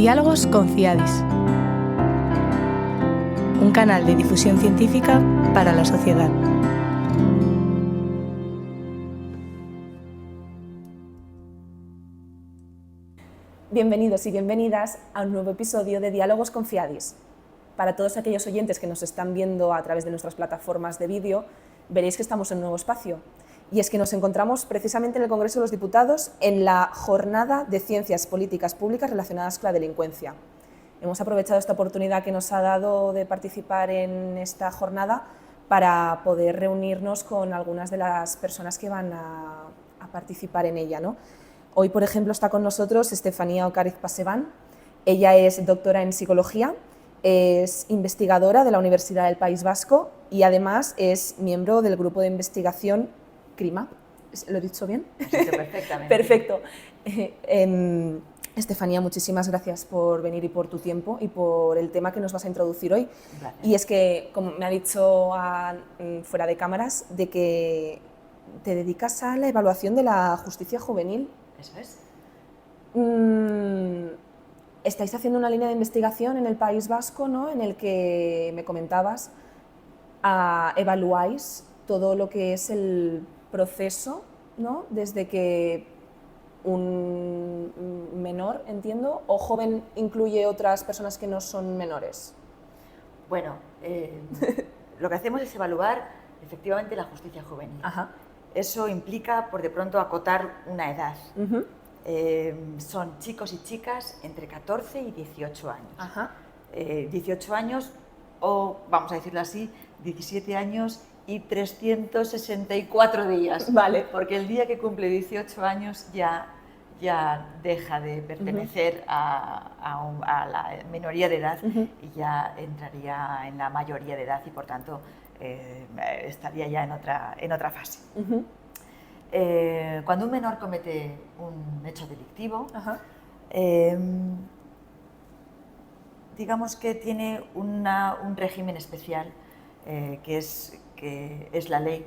Diálogos con CIADIS, un canal de difusión científica para la sociedad. Bienvenidos y bienvenidas a un nuevo episodio de Diálogos con CIADIS. Para todos aquellos oyentes que nos están viendo a través de nuestras plataformas de vídeo, veréis que estamos en un nuevo espacio. Y es que nos encontramos precisamente en el Congreso de los Diputados en la Jornada de Ciencias Políticas Públicas relacionadas con la delincuencia. Hemos aprovechado esta oportunidad que nos ha dado de participar en esta jornada para poder reunirnos con algunas de las personas que van a participar en ella, ¿no? Hoy, por ejemplo, está con nosotros Estefanía Ocariz Paseván. Ella es doctora en psicología, es investigadora de la Universidad del País Vasco y además es miembro del grupo de investigación CRIMA. ¿Lo he dicho bien? Lo has dicho perfectamente. Perfecto. Estefanía, muchísimas gracias por venir y por tu tiempo y por el tema que nos vas a introducir hoy. Gracias. Y es que, como me ha dicho fuera de cámaras, de que te dedicas a la evaluación de la justicia juvenil. Eso es. Estáis haciendo una línea de investigación en el País Vasco, ¿no?, en el que me comentabas, evaluáis todo lo que es el proceso, ¿no?, desde que un menor, entiendo, o joven incluye otras personas que no son menores. Bueno, lo que hacemos es evaluar efectivamente la justicia juvenil. Ajá. Eso implica, por de pronto, acotar una edad. Uh-huh. Son chicos y chicas entre 14 y 18 años. Ajá. 18 años, o vamos a decirlo así, 17 años y 364 días. Vale. Porque el día que cumple 18 años ya deja de pertenecer Uh-huh. a la minoría de edad Uh-huh. y ya entraría en la mayoría de edad y, por tanto, estaría ya en otra fase. Uh-huh. Cuando un menor comete un hecho delictivo, Ajá. digamos que tiene un régimen especial, que es la ley,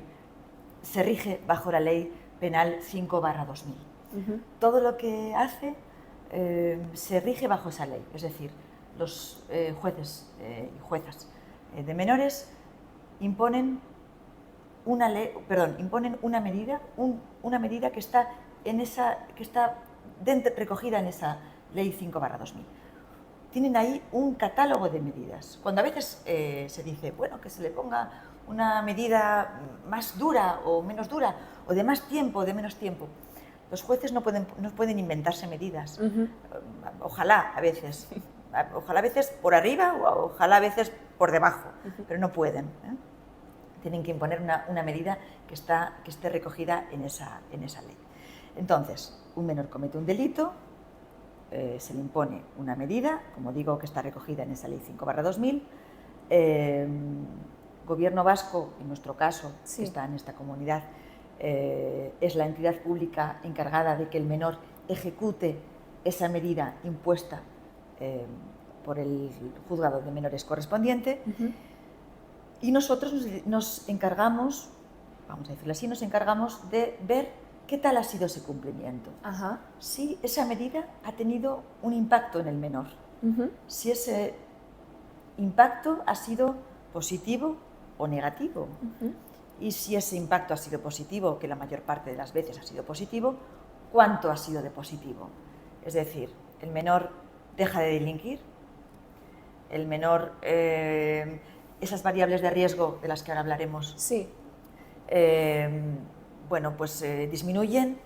se rige bajo la ley penal 5/2000. Uh-huh. Todo lo que hace se rige bajo esa ley, es decir, los jueces y juezas de menores imponen una medida que está recogida en esa ley 5/2000. Tienen ahí un catálogo de medidas. Cuando a veces se dice, bueno, que se le ponga una medida más dura o menos dura, o de más tiempo o de menos tiempo, los jueces no pueden inventarse medidas. Uh-huh. Ojalá a veces por arriba o ojalá a veces por debajo, Uh-huh. pero no pueden. Tienen que imponer una medida que esté recogida en esa ley. Entonces, un menor comete un delito, se le impone una medida, como digo, que está recogida en esa ley 5/2000. Gobierno vasco, en nuestro caso, sí, que está en esta comunidad, es la entidad pública encargada de que el menor ejecute esa medida impuesta por el juzgado de menores correspondiente. Uh-huh. Y nosotros nos encargamos, vamos a decirlo así, de ver qué tal ha sido ese cumplimiento. Ajá. Si esa medida ha tenido un impacto en el menor, Uh-huh. si ese impacto ha sido positivo o negativo. Uh-huh. Y si ese impacto ha sido positivo, que la mayor parte de las veces ha sido positivo, ¿cuánto ha sido de positivo? Es decir, el menor deja de delinquir, el menor... esas variables de riesgo de las que ahora hablaremos, sí, disminuyen.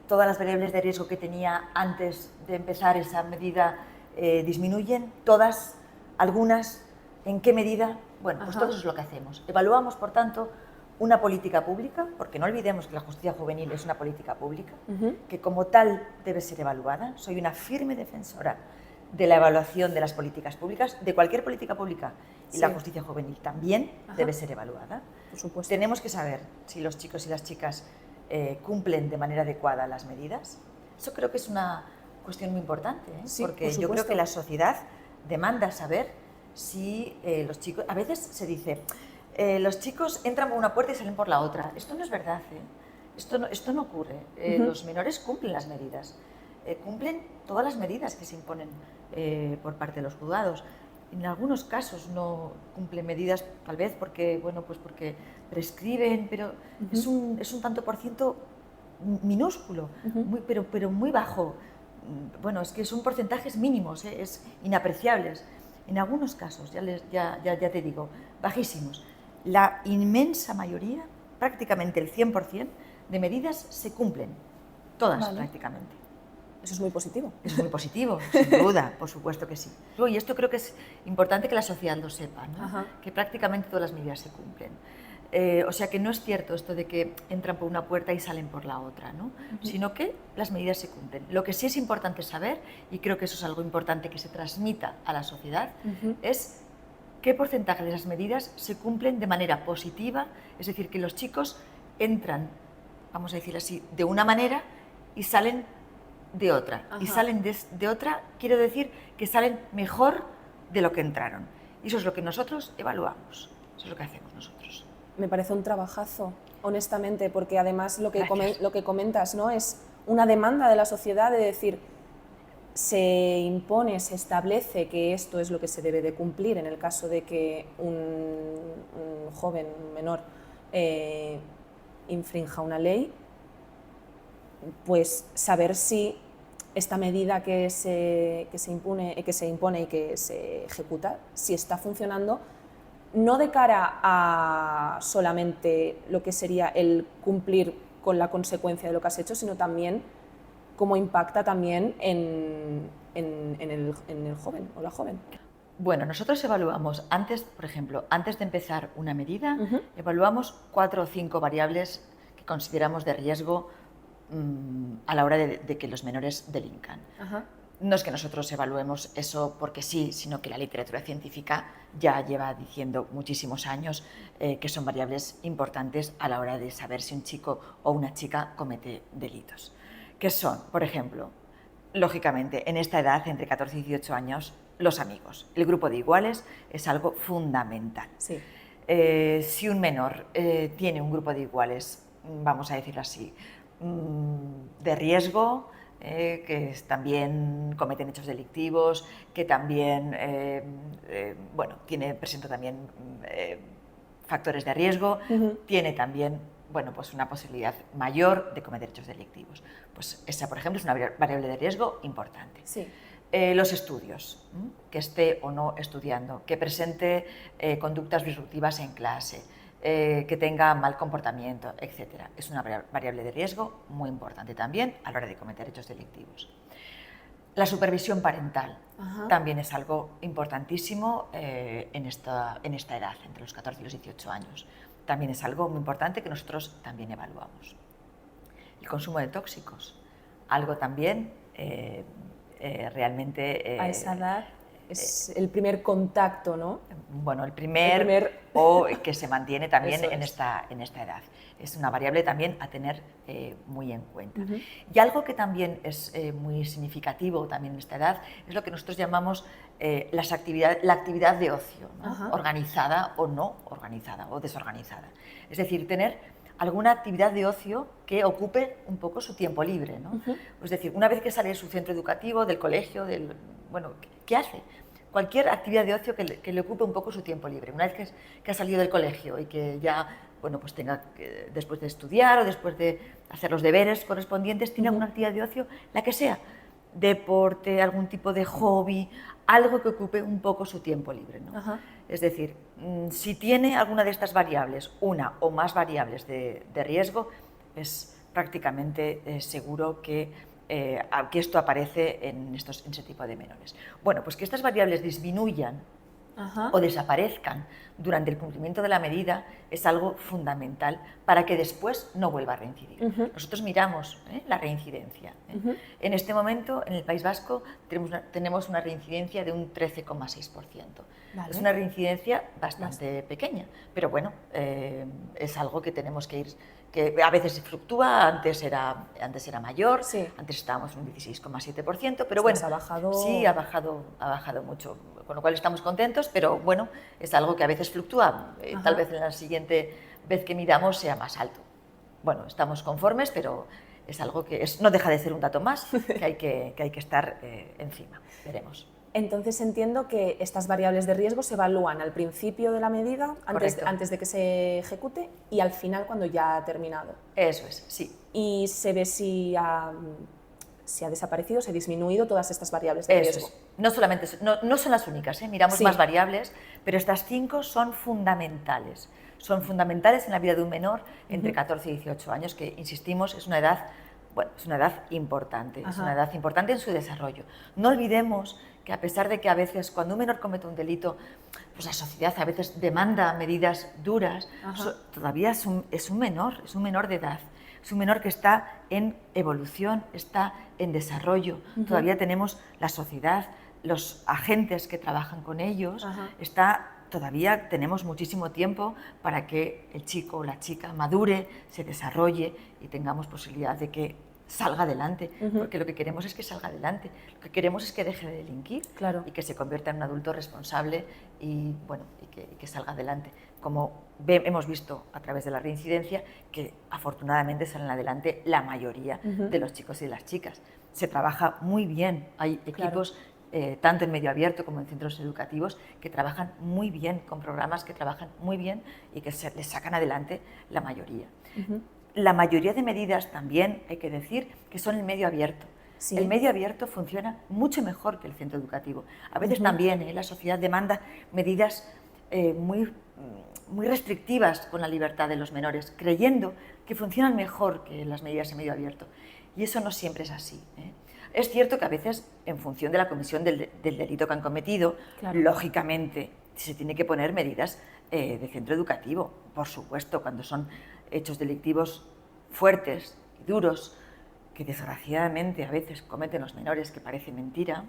Todas las variables de riesgo que tenía antes de empezar esa medida disminuyen, todas, algunas, ¿en qué medida? Bueno, pues Ajá. todo eso es lo que hacemos. Evaluamos, por tanto, una política pública, porque no olvidemos que la justicia juvenil es una política pública, Uh-huh. que como tal debe ser evaluada. Soy una firme defensora de la evaluación de las políticas públicas, de cualquier política pública, y sí, la justicia juvenil también Ajá. debe ser evaluada. Por supuesto. Tenemos que saber si los chicos y las chicas cumplen de manera adecuada las medidas. Eso creo que es una cuestión muy importante, Sí, porque por yo creo supuesto. que la sociedad demanda saber si los chicos... A veces se dice, los chicos entran por una puerta y salen por la otra. Esto no es verdad, Esto no ocurre. Uh-huh. Los menores cumplen las medidas. cumplen todas las medidas que se imponen por parte de los juzgados. En algunos casos no cumplen medidas, tal vez porque, bueno, pues porque prescriben, pero es un tanto por ciento minúsculo, pero muy bajo. Bueno, es que son porcentajes mínimos, es inapreciables. En algunos casos, ya te digo, bajísimos. La inmensa mayoría, prácticamente el 100% de medidas se cumplen, todas prácticamente. Eso es muy positivo. Eso es muy positivo, sin duda, por supuesto que sí. Y esto creo que es importante que la sociedad lo sepa, ¿no? Que prácticamente todas las medidas se cumplen. O sea que no es cierto esto de que entran por una puerta y salen por la otra, ¿no? Sino que las medidas se cumplen. Lo que sí es importante saber, y creo que eso es algo importante que se transmita a la sociedad, es qué porcentaje de esas medidas se cumplen de manera positiva, es decir, que los chicos entran, vamos a decir así, de una manera y salen de otra. Y salen de otra, quiero decir que salen mejor de lo que entraron. Y eso es lo que nosotros evaluamos, eso es lo que hacemos nosotros. Me parece un trabajazo, honestamente, porque además lo que comentas, ¿no? Es una demanda de la sociedad de decir, se impone, se establece que esto es lo que se debe de cumplir en el caso de que un joven, un menor, infrinja una ley, pues saber si esta medida que se impone y que se ejecuta, si está funcionando, no de cara a solamente lo que sería el cumplir con la consecuencia de lo que has hecho, sino también cómo impacta también en el joven o la joven. Bueno, nosotros evaluamos antes, por ejemplo, antes de empezar una medida, evaluamos 4 o 5 variables que consideramos de riesgo a la hora de que los menores delincan. No es que nosotros evaluemos eso porque sí, sino que la literatura científica ya lleva diciendo muchísimos años que son variables importantes a la hora de saber si un chico o una chica comete delitos. ¿Qué son? Por ejemplo, lógicamente, en esta edad, entre 14 y 18 años, los amigos, el grupo de iguales es algo fundamental. Sí. Si un menor tiene un grupo de iguales, vamos a decirlo así, de riesgo, que también cometen hechos delictivos, que también presenta también factores de riesgo, tiene también pues una posibilidad mayor de cometer hechos delictivos. Pues esa, por ejemplo, es una variable de riesgo importante. Sí. Los estudios, que esté o no estudiando, que presente conductas disruptivas en clase, que tenga mal comportamiento, etc. Es una variable de riesgo muy importante también a la hora de cometer hechos delictivos. La supervisión parental también es algo importantísimo en esta edad, entre los 14 y los 18 años. También es algo muy importante que nosotros también evaluamos. El consumo de tóxicos, algo también realmente... a esa edad es el primer contacto, ¿no? Bueno, el primer o que se mantiene también en esta edad. Es una variable también a tener muy en cuenta. Y algo que también es muy significativo también en esta edad es lo que nosotros llamamos la actividad de ocio, ¿no? Organizada o no organizada o desorganizada. Es decir, tener alguna actividad de ocio que ocupe un poco su tiempo libre, ¿no? Es decir, una vez que sale de su centro educativo, del colegio, ¿qué hace? Cualquier actividad de ocio que le ocupe un poco su tiempo libre. Una vez que ha salido del colegio y que ya pues tenga después de estudiar o después de hacer los deberes correspondientes, tiene alguna actividad de ocio, la que sea, deporte, algún tipo de hobby, algo que ocupe un poco su tiempo libre, ¿no? Es decir, si tiene alguna de estas variables, una o más variables de riesgo, es prácticamente seguro que esto aparece en ese tipo de menores. Bueno, pues que estas variables disminuyan o desaparezcan durante el cumplimiento de la medida es algo fundamental para que después no vuelva a reincidir. Nosotros miramos la reincidencia. En este momento, en el País Vasco, tenemos una reincidencia de un 13,6%. Vale. Es una reincidencia bastante pequeña, pero bueno, es algo que tenemos que ir, que a veces fluctúa, antes era mayor, antes estábamos en un 16,7%, pero bueno, ha bajado... sí, ha bajado mucho, con lo cual estamos contentos, pero bueno, es algo que a veces fluctúa, tal vez en la siguiente vez que midamos sea más alto. Bueno, estamos conformes, pero es algo que no deja de ser un dato más que hay que estar encima. Veremos. Entonces entiendo que estas variables de riesgo se evalúan al principio de la medida, antes de que se ejecute, y al final cuando ya ha terminado. Eso es, sí. Y se ve si ha desaparecido, si ha disminuido todas estas variables de riesgo. No son las únicas, miramos más variables, pero estas 5 son fundamentales. Son fundamentales en la vida de un menor entre 14 y 18 años, que, insistimos, es una edad importante, es una edad importante en su desarrollo. No olvidemos que, a pesar de que a veces cuando un menor comete un delito, pues la sociedad a veces demanda medidas duras, todavía es un menor de edad. Es un menor que está en evolución, está en desarrollo. Todavía tenemos la sociedad, los agentes que trabajan con ellos, todavía tenemos muchísimo tiempo para que el chico o la chica madure, se desarrolle y tengamos posibilidad de que salga adelante, porque lo que queremos es que salga adelante, lo que queremos es que deje de delinquir y que se convierta en un adulto responsable y que salga adelante. Como hemos visto a través de la reincidencia, que afortunadamente salen adelante la mayoría de los chicos y de las chicas. Se trabaja muy bien, hay equipos tanto en medio abierto como en centros educativos que trabajan muy bien, con programas que trabajan muy bien y que les sacan adelante la mayoría. La mayoría de medidas también hay que decir que son en medio abierto. Sí. El medio abierto funciona mucho mejor que el centro educativo. A veces también la sociedad demanda medidas muy restrictivas con la libertad de los menores, creyendo que funcionan mejor que las medidas en medio abierto. Y eso no siempre es así. Es cierto que a veces, en función de la comisión del delito que han cometido, lógicamente se tiene que poner medidas de centro educativo, por supuesto, cuando son hechos delictivos fuertes y duros, que desgraciadamente a veces cometen los menores, que parece mentira,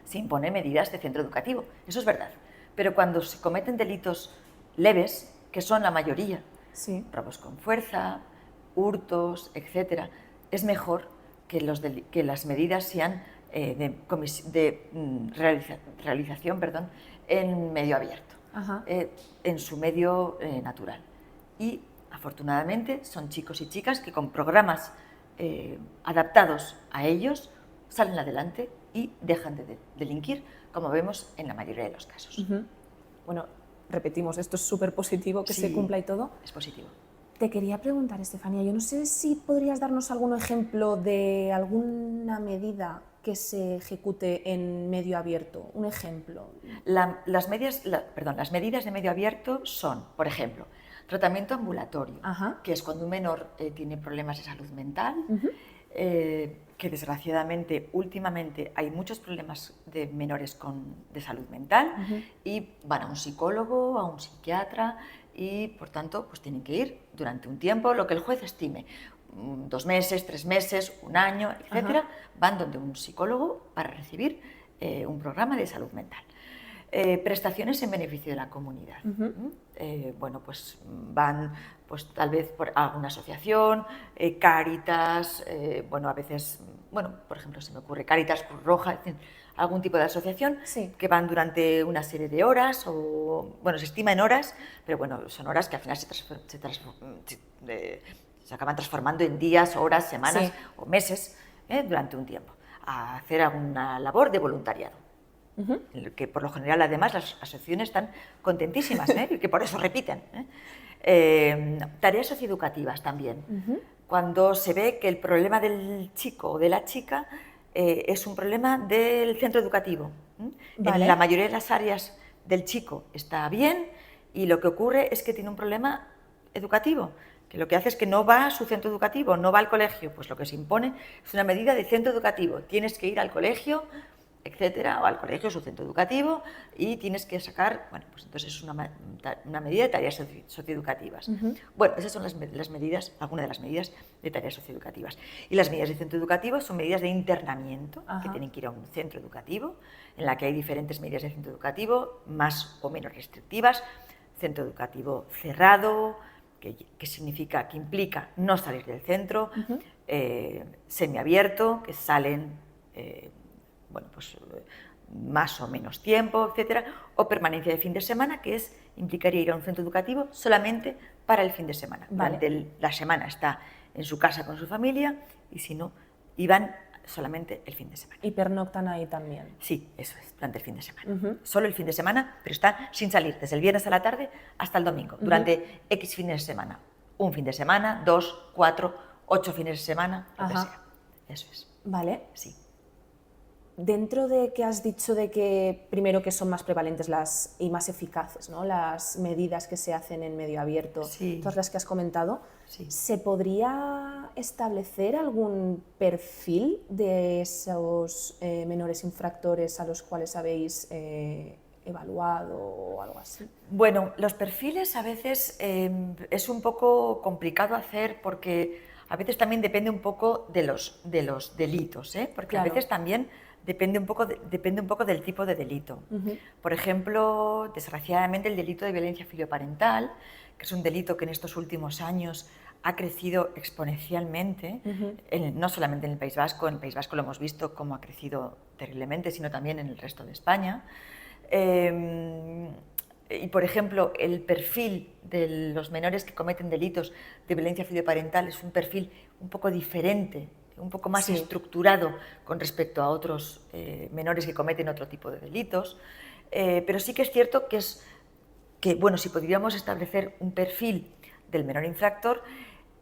se imponen medidas de centro educativo. Eso es verdad. Pero cuando se cometen delitos leves, que son la mayoría, robos con fuerza, hurtos, etc., es mejor que las medidas sean de realización en medio abierto, en su medio natural. Y afortunadamente son chicos y chicas que con programas adaptados a ellos salen adelante y dejan de delinquir, como vemos en la mayoría de los casos. Bueno, repetimos, esto es súper positivo que se cumpla y todo. Es positivo. Te quería preguntar, Estefanía, yo no sé si podrías darnos algún ejemplo de alguna medida que se ejecute en medio abierto, un ejemplo. Las medidas de medio abierto son, por ejemplo, tratamiento ambulatorio, que es cuando un menor tiene problemas de salud mental, que desgraciadamente últimamente hay muchos problemas de menores de salud mental y van a un psicólogo, a un psiquiatra y por tanto pues tienen que ir durante un tiempo, lo que el juez estime, 2 meses, 3 meses, 1 año, etcétera, van donde un psicólogo para recibir un programa de salud mental. Prestaciones en beneficio de la comunidad. Bueno, pues van tal vez por alguna asociación, Cáritas, bueno, a veces, por ejemplo, se me ocurre Cáritas, Cruz Roja, algún tipo de asociación que van durante una serie de horas, o bueno, se estima en horas, pero bueno, son horas que al final se acaban transformando en días, horas, semanas o meses durante un tiempo, a hacer alguna labor de voluntariado. En el que por lo general además las asociaciones están contentísimas y que por eso repiten. Tareas socioeducativas también. Cuando se ve que el problema del chico o de la chica es un problema del centro educativo. En la mayoría de las áreas del chico está bien y lo que ocurre es que tiene un problema educativo, que lo que hace es que no va a su centro educativo, no va al colegio, pues lo que se impone es una medida de centro educativo. Tienes que ir al colegio, etcétera, o al colegio, su centro educativo, y tienes que sacar, bueno, pues entonces es una medida de tareas socioeducativas. Bueno, esas son las medidas, algunas de las medidas de tareas socioeducativas. Y las medidas de centro educativo son medidas de internamiento, que tienen que ir a un centro educativo, en la que hay diferentes medidas de centro educativo, más o menos restrictivas. Centro educativo cerrado, que significa, que implica no salir del centro, semiabierto, que salen bueno, pues más o menos tiempo, etcétera, o permanencia de fin de semana, que implicaría ir a un centro educativo solamente para el fin de semana. Durante la semana está en su casa con su familia, y si no, iban solamente el fin de semana. ¿Y pernoctan ahí también? Sí, eso es, durante el fin de semana. Solo el fin de semana, pero están sin salir, desde el viernes a la tarde hasta el domingo, durante X fines de semana. Un fin de semana, 2, 4, 8 fines de semana, lo que sea. Eso es. Vale. Sí. Dentro de que has dicho de que primero que son más prevalentes y más eficaces, ¿no?, las medidas que se hacen en medio abierto, todas las que has comentado, ¿se podría establecer algún perfil de esos menores infractores a los cuales habéis evaluado o algo así? Bueno, los perfiles a veces es un poco complicado hacer porque a veces también depende un poco de los delitos, porque a veces también depende un poco del tipo de delito. Por ejemplo, desgraciadamente el delito de violencia filioparental, que es un delito que en estos últimos años ha crecido exponencialmente, no solamente en el País Vasco lo hemos visto cómo ha crecido terriblemente, sino también en el resto de España. Y, por ejemplo, el perfil de los menores que cometen delitos de violencia filioparental es un perfil un poco diferente, un poco más estructurado con respecto a otros menores que cometen otro tipo de delitos, pero sí que es cierto que, bueno, si podríamos establecer un perfil del menor infractor,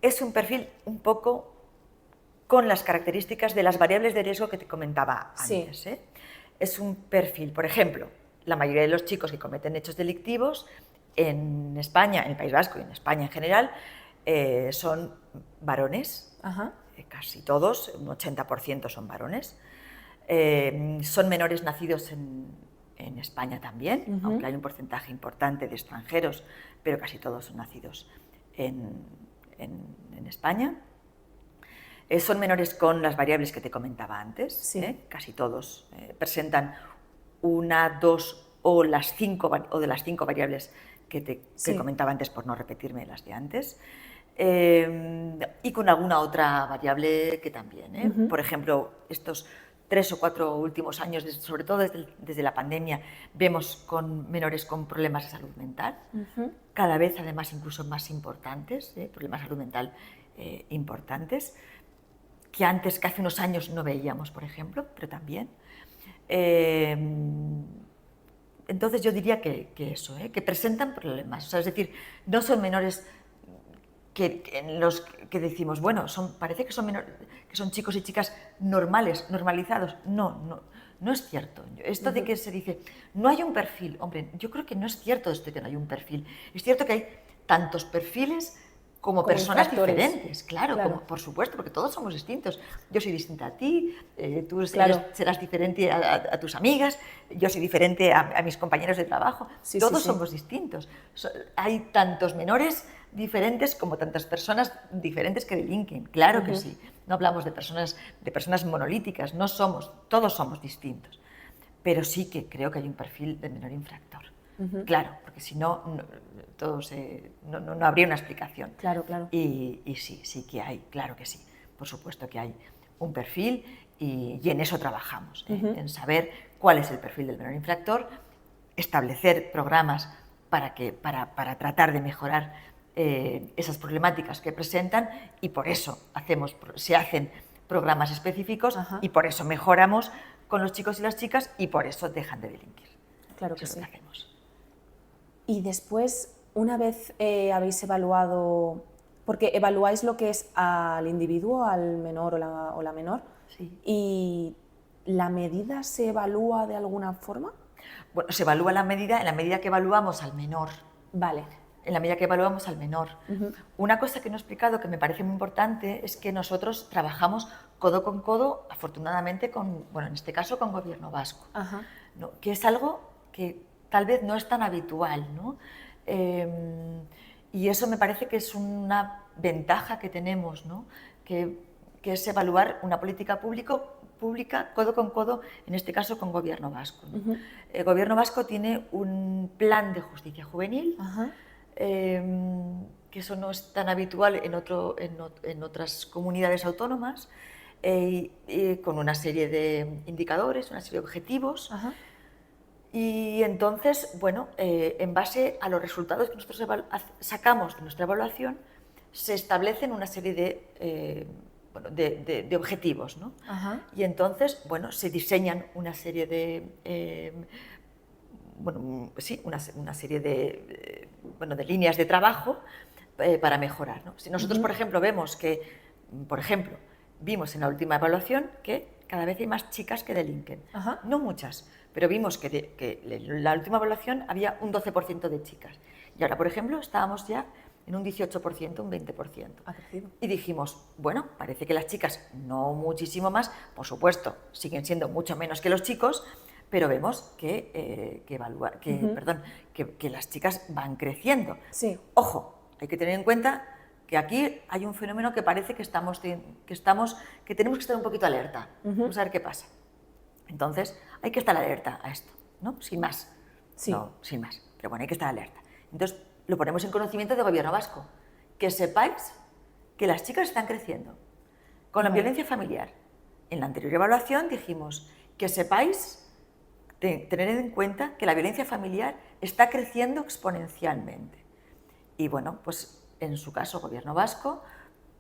es un perfil un poco con las características de las variables de riesgo que te comentaba antes. Es un perfil, por ejemplo, la mayoría de los chicos que cometen hechos delictivos en España, en el País Vasco y en España en general, son varones. Casi todos, un 80% son varones. Son menores nacidos en España también, aunque hay un porcentaje importante de extranjeros, pero casi todos son nacidos en España. Son menores con las variables que te comentaba antes, casi todos presentan una, dos o de las cinco variables que te comentaba antes, por no repetirme las de antes. Y con alguna otra variable que también. Por ejemplo, estos 3 o 4 últimos años, sobre todo desde la pandemia, vemos con menores con problemas de salud mental, cada vez además incluso más importantes, problemas de salud mental importantes, que hace unos años no veíamos, por ejemplo, pero también. Entonces yo diría que eso, que presentan problemas, o sea, es decir, no son menores en los que decimos, bueno, parece que son chicos y chicas normales, normalizados. No es cierto. Esto de que se dice, no hay un perfil, hombre, yo creo que no es cierto esto de que no hay un perfil. Es cierto que hay tantos perfiles como personas diferentes, claro. Como, por supuesto, porque todos somos distintos. Yo soy distinta a ti, tú serás diferente a tus amigas, yo soy diferente a mis compañeros de trabajo, todos somos distintos. Hay tantos menores diferentes como tantas personas diferentes que delinquen, claro que sí. No hablamos de personas monolíticas, todos somos distintos. Pero sí que creo que hay un perfil de menor infractor. Claro, porque si no, no habría una explicación. Claro. Y sí que hay, claro que sí. Por supuesto que hay un perfil y en eso trabajamos, en saber cuál es el perfil del menor infractor, establecer programas para tratar de mejorar esas problemáticas que presentan, y por eso se hacen programas específicos y por eso mejoramos con los chicos y las chicas y por eso dejan de delinquir. Claro que eso sí. es lo que hacemos. Y después, una vez habéis evaluado, porque evaluáis lo que es al individuo, al menor o la menor, ¿y la medida se evalúa de alguna forma? Bueno, se evalúa la medida en la medida que evaluamos al menor. Vale. En la medida que evaluamos al menor. Una cosa que no he explicado, que me parece muy importante, es que nosotros trabajamos codo con codo, afortunadamente, en este caso con Gobierno Vasco, ¿no? Que es algo que tal vez no es tan habitual, ¿no? Y eso me parece que es una ventaja que tenemos, ¿no? Que es evaluar una política pública codo con codo, en este caso con Gobierno Vasco, ¿no? El Gobierno Vasco tiene un plan de justicia juvenil, que eso no es tan habitual en otras comunidades autónomas, con una serie de indicadores, una serie de objetivos. Y entonces, bueno, en base a los resultados que nosotros sacamos de nuestra evaluación, se establecen una serie de objetivos, ¿no? Ajá. Y entonces, bueno, se diseñan una serie una serie de líneas de trabajo para mejorar, ¿no? Si nosotros, por ejemplo, vimos en la última evaluación que cada vez hay más chicas que delinquen. Ajá. No muchas, pero vimos que en la última evaluación había un 12% de chicas. Y ahora, por ejemplo, estábamos ya en un 18%, un 20%. Ha crecido. Y dijimos, bueno, parece que las chicas, no muchísimo más, por supuesto, siguen siendo mucho menos que los chicos, pero vemos que las chicas van creciendo. Sí. Ojo, hay que tener en cuenta que aquí hay un fenómeno que parece que tenemos que estar un poquito alerta. Vamos a ver qué pasa. Entonces, hay que estar alerta a esto, ¿no? Sin más. Sí. No, sin más. Pero bueno, hay que estar alerta. Entonces, lo ponemos en conocimiento del Gobierno vasco. Que sepáis que las chicas están creciendo. Con la violencia familiar. En la anterior evaluación dijimos que sepáis tener en cuenta que la violencia familiar está creciendo exponencialmente. Y bueno, pues en su caso, el Gobierno vasco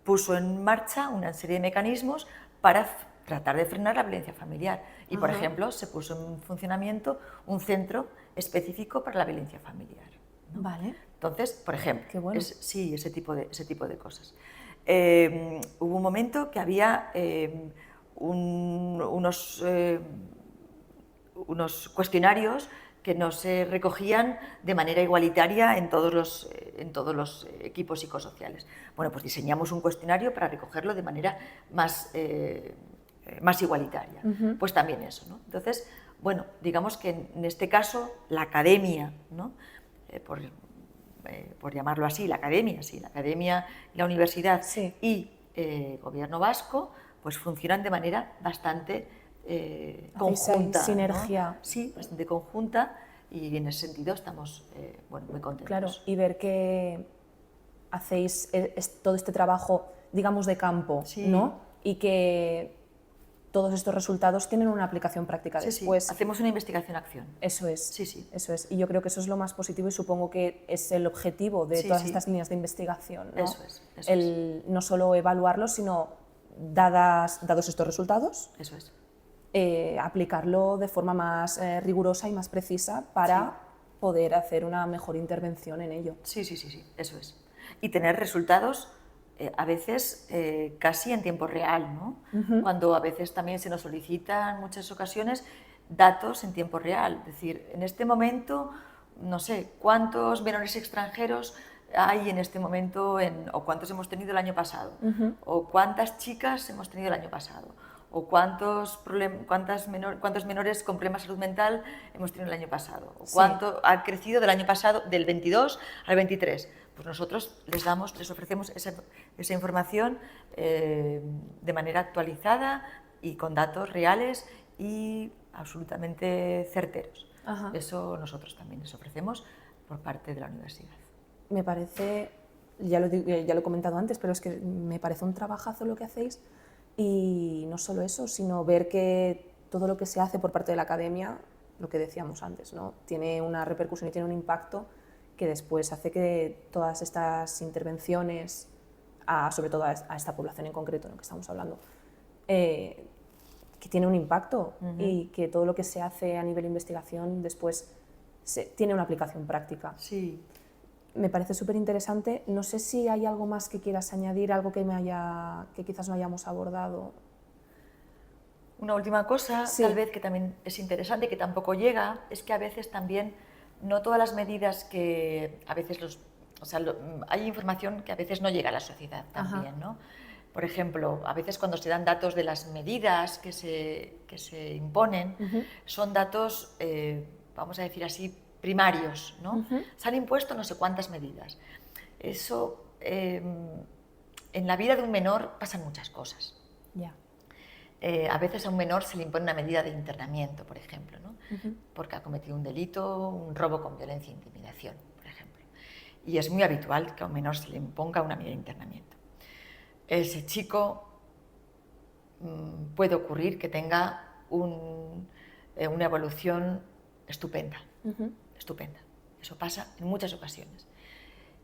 puso en marcha una serie de mecanismos para tratar de frenar la violencia familiar. Y, por ejemplo, se puso en funcionamiento un centro específico para la violencia familiar, ¿no? Vale. Entonces, por ejemplo, Qué bueno. sí, ese tipo de cosas. Hubo un momento que había unos cuestionarios que no se recogían de manera igualitaria en todos los equipos psicosociales. Bueno, pues diseñamos un cuestionario para recogerlo de manera más igualitaria. Pues también eso, ¿no? Entonces, bueno, digamos que en este caso la academia, ¿no? Por llamarlo así, la academia, la universidad y Gobierno vasco, pues funcionan de manera bastante conjunta. Sinergia. ¿no? Sí, bastante conjunta, y en ese sentido estamos muy contentos. Claro, y ver que hacéis todo este trabajo, digamos, de campo, ¿no? Y que todos estos resultados tienen una aplicación práctica después. Sí. Hacemos una investigación-acción. Eso es. Sí. Eso es. Y yo creo que eso es lo más positivo y supongo que es el objetivo de todas estas líneas de investigación, ¿no? Eso es. No solo evaluarlo, sino dados estos resultados, eso es. Aplicarlo de forma más rigurosa y más precisa para poder hacer una mejor intervención en ello. Sí, eso es. Y tener resultados a veces casi en tiempo real, ¿no? Cuando a veces también se nos solicitan, en muchas ocasiones, datos en tiempo real. Es decir, en este momento, no sé, cuántos menores extranjeros hay en este momento, o cuántos hemos tenido el año pasado, o cuántas chicas hemos tenido el año pasado, o cuántos menores con problemas de salud mental hemos tenido el año pasado, o cuánto ha crecido del año pasado, del 22 al 23. Pues nosotros les ofrecemos esa información de manera actualizada y con datos reales y absolutamente certeros. Eso nosotros también les ofrecemos por parte de la universidad. Me parece, ya lo he comentado antes, pero es que me parece un trabajazo lo que hacéis. Y no solo eso, sino ver que todo lo que se hace por parte de la academia, lo que decíamos antes, ¿no? Tiene una repercusión y tiene un impacto que después hace que todas estas intervenciones, sobre todo a esta población en concreto en la que estamos hablando, que tiene un impacto y que todo lo que se hace a nivel de investigación después tiene una aplicación práctica. Sí. Me parece súper interesante. No sé si hay algo más que quieras añadir, algo que quizás no hayamos abordado. Una última cosa, tal vez, que también es interesante, que tampoco llega, es que a veces también no todas las medidas que a veces hay información que a veces no llega a la sociedad también, ¿no? Por ejemplo, a veces cuando se dan datos de las medidas que se imponen, son datos, vamos a decir así, primarios, ¿no? Se han impuesto no sé cuántas medidas. Eso, en la vida de un menor pasan muchas cosas. A veces a un menor se le impone una medida de internamiento, por ejemplo, ¿no? Porque ha cometido un delito, un robo con violencia e intimidación, por ejemplo. Y es muy habitual que a un menor se le imponga una medida de internamiento. Ese chico puede ocurrir que tenga una evolución estupenda. Estupenda. Eso pasa en muchas ocasiones.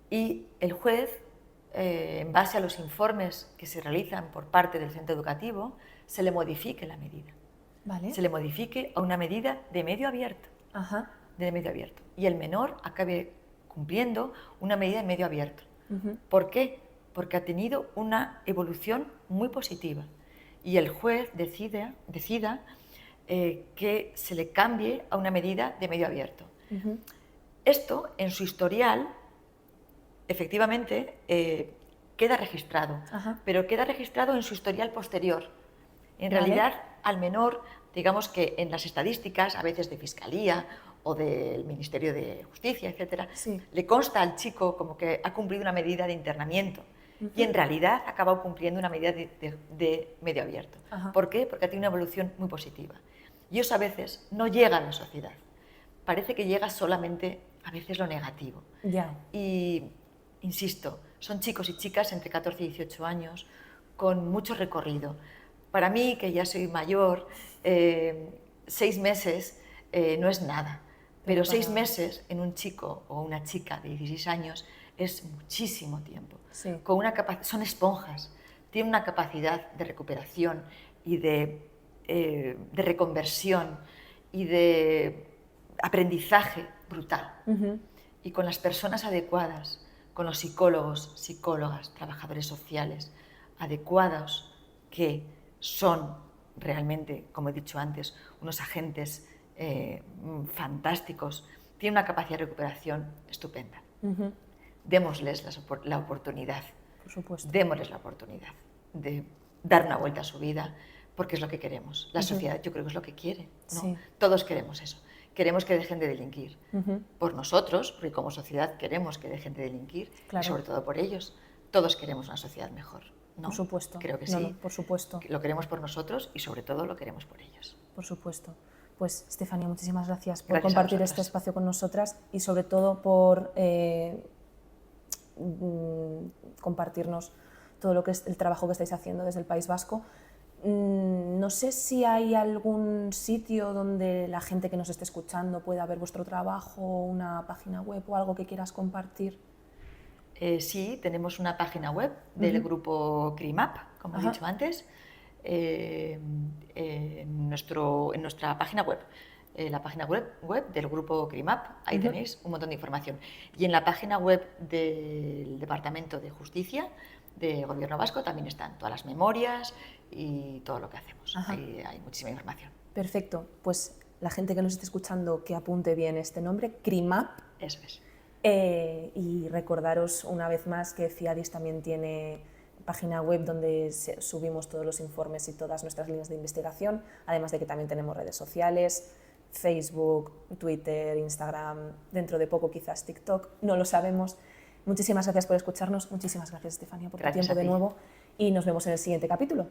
Y el juez en base a los informes que se realizan por parte del centro educativo, se le modifique la medida. Vale. Se le modifique a una medida de medio abierto. Ajá. De medio abierto. Y el menor acabe cumpliendo una medida de medio abierto. Ujú. ¿Por qué? Porque ha tenido una evolución muy positiva. Y el juez decida que se le cambie a una medida de medio abierto. Ujú. Esto, en su historial, efectivamente, queda registrado, Ajá. pero queda registrado en su historial posterior. En Vale. realidad, al menor, digamos que en las estadísticas, a veces de Fiscalía o del Ministerio de Justicia, etcétera, Sí. le consta al chico como que ha cumplido una medida de internamiento. Y en realidad ha acabado cumpliendo una medida de medio abierto. Ajá. ¿Por qué? Porque ha tenido una evolución muy positiva. Y eso a veces no llega a la sociedad. Parece que llega solamente a veces lo negativo. Ya. Y, insisto, son chicos y chicas entre 14 y 18 años con mucho recorrido. Para mí, que ya soy mayor, 6 meses no es nada. Pero 6 meses en un chico o una chica de 16 años es muchísimo tiempo. Sí. Son esponjas, tienen una capacidad de recuperación y de reconversión y de aprendizaje brutal. Ujú. Y con las personas adecuadas, con los psicólogos, psicólogas, trabajadores sociales adecuados, que son realmente, como he dicho antes, unos agentes fantásticos, tienen una capacidad de recuperación estupenda. Ujú. Démosles la oportunidad, Por supuesto. démosles la oportunidad de dar una vuelta a su vida, porque es lo que queremos. La sociedad, yo creo que es lo que quiere, ¿no? Sí. Todos queremos eso. Queremos que dejen de delinquir. Ujú. Por nosotros, porque como sociedad queremos que dejen de delinquir, Claro. y sobre todo por ellos. Todos queremos una sociedad mejor, ¿no? Por supuesto. Creo que No, sí. no, por supuesto. Lo queremos por nosotros y sobre todo lo queremos por ellos. Por supuesto. Pues, Estefanía, muchísimas gracias por Gracias a compartir vosotras. este espacio con nosotras y sobre todo por compartirnos todo lo que es el trabajo que estáis haciendo desde el País Vasco. No sé si hay algún sitio donde la gente que nos esté escuchando pueda ver vuestro trabajo, una página web o algo que quieras compartir. Sí, tenemos una página web del grupo CRIMAP, como he Ajá. dicho antes, en nuestra página web. La página web del grupo CRIMAP, ahí tenéis un montón de información. Y en la página web del Departamento de Justicia del Gobierno Vasco también están todas las memorias y todo lo que hacemos. Ajá. Ahí hay muchísima información. Perfecto. Pues la gente que nos esté escuchando que apunte bien este nombre, CRIMAP. Eso es. Y recordaros una vez más que FIADIS también tiene página web donde subimos todos los informes y todas nuestras líneas de investigación, además de que también tenemos redes sociales, Facebook, Twitter, Instagram, dentro de poco quizás TikTok, no lo sabemos. Muchísimas gracias por escucharnos, muchísimas gracias, Estefanía, por tu Gracias tiempo a de ti. nuevo y nos vemos en el siguiente capítulo.